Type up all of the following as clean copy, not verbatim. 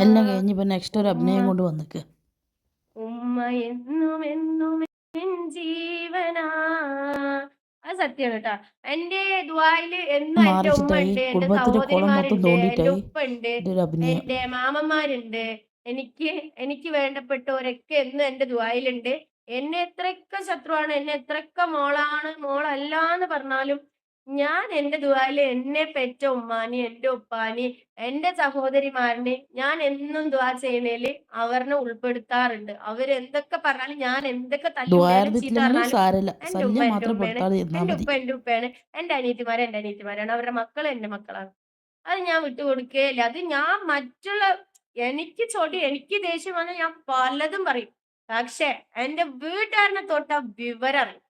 എല്ലാം കഴിഞ്ഞ് ഇപ്പൊ നെക്സ്റ്റ് ഒരു ഉമ്മ അഭിനയം കൊണ്ട് വന്നിക്ക്. ഉമ്മ എന്നും എന്നും എൻ ജീവനാ. അത് സത്യമാണ് കേട്ടാ. എന്റെ ദുആയില് എന്നും എന്റെ ഉമ്മ മാറിച്ചിട്ടായി ഉണ്ട്, എന്റെ കുടുംബത്തിന്റെ കുളം മൊത്തം സഹോദരിമാരുണ്ട്, എന്റെ തോണ്ടിയിട്ടായി ഉപ്പ ഉണ്ട്, ഇതൊരു അഭിനയം. എന്റെ മാമന്മാരുണ്ട്. എനിക്ക് എനിക്ക് വേണ്ടപ്പെട്ടവരൊക്കെ എന്നും എന്റെ ദുആയിലുണ്ട്. എന്നെ എത്രയൊക്കെ ശത്രുവാണ്, എന്നെ എത്രയൊക്കെ മോളല്ല എന്ന് പറഞ്ഞാലും ഞാൻ എന്റെ ദുആയില് എന്നെ പെറ്റ ഉമ്മാനി, എന്റെ ഉപ്പാനി, എന്റെ സഹോദരിമാരിനെ ഞാൻ എന്നും ദുആ ചെയ്യുന്നതില് അവരിനെ ഉൾപ്പെടുത്താറുണ്ട്. അവരെന്തൊക്കെ പറഞ്ഞാലും, ഞാൻ എന്തൊക്കെ തല്ലും പേരും ചീത്ത ദ്വാരത്തില്ലെങ്കിലും പറഞ്ഞാലും സാരല്ല, എന്റെ ഉമ്മ ശല്യം എന്റെ മാത്രം ഉമ്മയാണ്, പെടുത്താതെ ഇരുന്നാ എന്റെ മതി. ഉപ്പ എന്റെ ഉപ്പയാണ്, എന്റെ അനിയത്തിമാര് എന്റെ അനിയത്തിമാരാണ്, അവരുടെ മക്കൾ എന്റെ മക്കളാണ്. അത് ഞാൻ വിട്ടുകൊടുക്കുകയില്ല. അത് ഞാൻ എനിക്ക് ദേഷ്യം വന്നാൽ ഞാൻ പലതും പറയും. പക്ഷെ എന്റെ വീട്ടുകാരനെ തൊട്ട വിവരം അറിയും.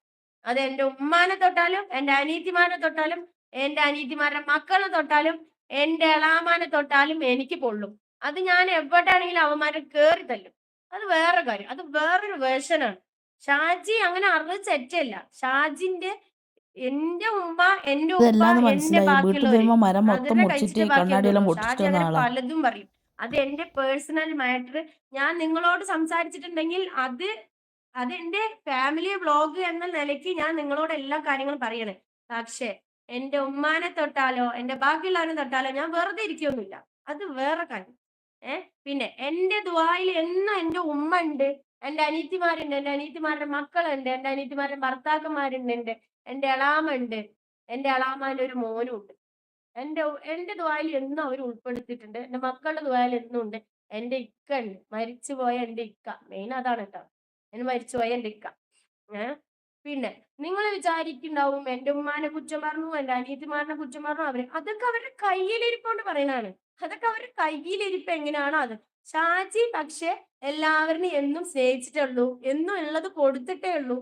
അത് എന്റെ ഉമ്മാനെ തൊട്ടാലും, എന്റെ അനിയത്തിമാരെ തൊട്ടാലും, എന്റെ അനിയത്തിമാരുടെ മക്കളെ തൊട്ടാലും, എന്റെ എളാമാനെ തൊട്ടാലും എനിക്ക് പൊള്ളും. അത് ഞാൻ എവിടെയാണെങ്കിലും അവന്മാരെ കേറി തല്ലും. അത് വേറെ കാര്യം. അത് വേറൊരു വേർഷനാണ്. ഷാജി അങ്ങനെ അറിഞ്ഞത് തെറ്റല്ല. ഷാജിന്റെ എന്റെ ഉമ്മ, എന്റെ ഉപ്പ, ഇതെല്ലാന്ന് എന്റെ മനസ്സിലായി. വീട്ടിൽ ബാക്കിയുള്ളവര് വരുമ്പോ മരം മൊത്തം അവരുടെ മുറിച്ചിട്ട് കഴിച്ചിട്ടേ ബാക്കി കണ്ണാടിയെല്ലാം എന്തുള്ളൂ. പൊട്ടിച്ചിട്ട് ഷാജി വന്ന അങ്ങനെ ആളാ. പലതും പറയും. അത് എന്റെ പേഴ്സണൽ മാറ്റർ. ഞാൻ നിങ്ങളോട് സംസാരിച്ചിട്ടുണ്ടെങ്കിൽ അത് എന്റെ ഫാമിലി വ്ളോഗ് എന്ന നിലയ്ക്ക് ഞാൻ നിങ്ങളോട് എല്ലാ കാര്യങ്ങളും പറയണേ. പക്ഷെ എന്റെ ഉമ്മാനെ തൊട്ടാലോ എന്റെ ബാക്കിയുള്ളവരെ തൊട്ടാലോ ഞാൻ വെറുതെ ഇരിക്കൊന്നുമില്ല. അത് വേറെ കാര്യം. പിന്നെ എന്റെ ദുആയിൽ എന്നും എന്റെ ഉമ്മ ഉണ്ട്, എന്റെ അനിയത്തിമാരുണ്ട്, എന്റെ അനിയത്തിമാരുടെ മക്കളുണ്ട്, എന്റെ അനിയത്തിമാരുടെ ഭർത്താക്കന്മാരുണ്ട്, എന്റെ എളാമ ഉണ്ട്, എന്റെ എളാമാന്റെ ഒരു മോനും ഉണ്ട്. എന്റെ ദുആയിൽ എന്നും അവർ ഉൾപ്പെടുത്തിയിട്ടുണ്ട്. എന്റെ മക്കളുടെ ദുആയിൽ എന്നും ഉണ്ട്. എന്റെ ഇക്ക ഉണ്ട്, മരിച്ചുപോയ എന്റെ ഇക്ക. മെയിൻ അതാണ് കേട്ടോ. എന്നെ മരിച്ചുപോയ എന്റെ ഇക്ക. പിന്നെ നിങ്ങൾ വിചാരിക്കുന്നുണ്ടാവും എന്റെ ഉമ്മാനെ കുറ്റം പറഞ്ഞു, എന്റെ അനിയത്തിമാരനെ കുറ്റം പറഞ്ഞു. അതൊക്കെ അവരുടെ കയ്യിലിരിപ്പോണ്ട് പറയുന്നതാണ്. അതൊക്കെ അവരുടെ കയ്യിലിരിപ്പ് എങ്ങനെയാണോ അത്. ഷാജി പക്ഷെ എല്ലാവരിനും എന്നും സ്നേഹിച്ചിട്ടുള്ളൂ, എന്നും ഉള്ളത് കൊടുത്തിട്ടേ ഉള്ളൂ.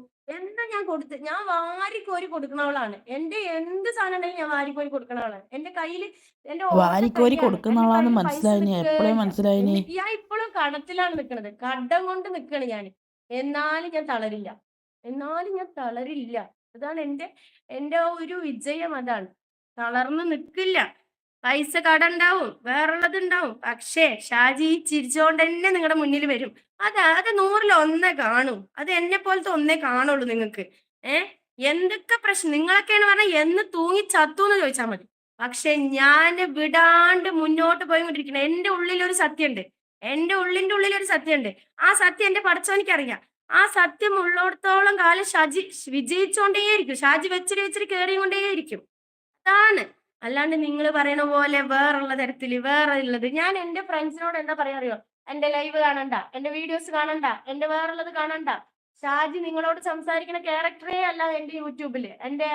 ഞാൻ വാരിക്കോരി കൊടുക്കുന്നവളാണ്. എന്റെ എന്ത് സാധനം ഉണ്ടെങ്കിലും ഞാൻ വാരിക്കോരി കൊടുക്കുന്നവളാണ്. എന്റെ കയ്യില് എന്റെ വാരിക്കോരി ഓട്ടക്കൈയാണ്. കൊടുക്കുന്ന എന്റെ ആളാന്ന് കയ്യിൽ പൈസ മനസ്സിലായിനി. എപ്പോഴേ നിൽക്കേയില്ല. മനസ്സിലായിനി. ഞാൻ ഇപ്പോഴും കടത്തിലാണ് നിൽക്കുന്നത്, കടം കൊണ്ട് നിൽക്കണ് ഞാൻ. എന്നാലും ഞാൻ തളരില്ല. അതാണ് എന്റെ ഒരു വിജയം. അതാണ്, തളർന്നു നിൽക്കില്ല. പൈസ കടണ്ടാവും, വേറുള്ളത് ഉണ്ടാവും. പക്ഷേ ഷാജി ചിരിച്ചോണ്ട് തന്നെ നിങ്ങളുടെ മുന്നിൽ വരും. അത് 100-ൽ 1 കാണും. അത് എന്നെ പോലത്തെ 1 കാണുള്ളൂ നിങ്ങൾക്ക്. എന്തൊക്കെ പ്രശ്നം നിങ്ങളൊക്കെയാണ് പറഞ്ഞാൽ എന്ന് തൂങ്ങി ചത്തു എന്ന് ചോദിച്ചാൽ മതി. പക്ഷെ ഞാൻ വിടാണ്ട് മുന്നോട്ട് പോയിക്കൊണ്ടിരിക്കണം. എന്റെ ഉള്ളിലൊരു സത്യമുണ്ട്. എന്റെ ഉള്ളിന്റെ ഉള്ളിലൊരു സത്യമുണ്ട്. ആ സത്യം എന്റെ പടച്ചോനിക്കറിയാം. ആ സത്യം ഉള്ളിടത്തോളം കാലം ഷാജി വിജയിച്ചോണ്ടേയിരിക്കും. ഷാജി വെച്ചിട്ട് കയറിക്കൊണ്ടേയിരിക്കും. അതാണ്. അല്ലാണ്ട് നിങ്ങൾ പറയണ പോലെ വേറുള്ള തരത്തില് വേറെ ഉള്ളത്. ഞാൻ എന്റെ ഫ്രണ്ട്സിനോട് എന്താ പറയാ അറിയോ? എന്റെ ലൈവ് കാണണ്ട, എന്റെ വീഡിയോസ് കാണണ്ട, എന്റെ വേറുള്ളത് കാണണ്ട. ഷാജി നിങ്ങളോട് സംസാരിക്കുന്ന ക്യാരക്ടറേ അല്ല എന്റെ യൂട്യൂബില്. എന്റെ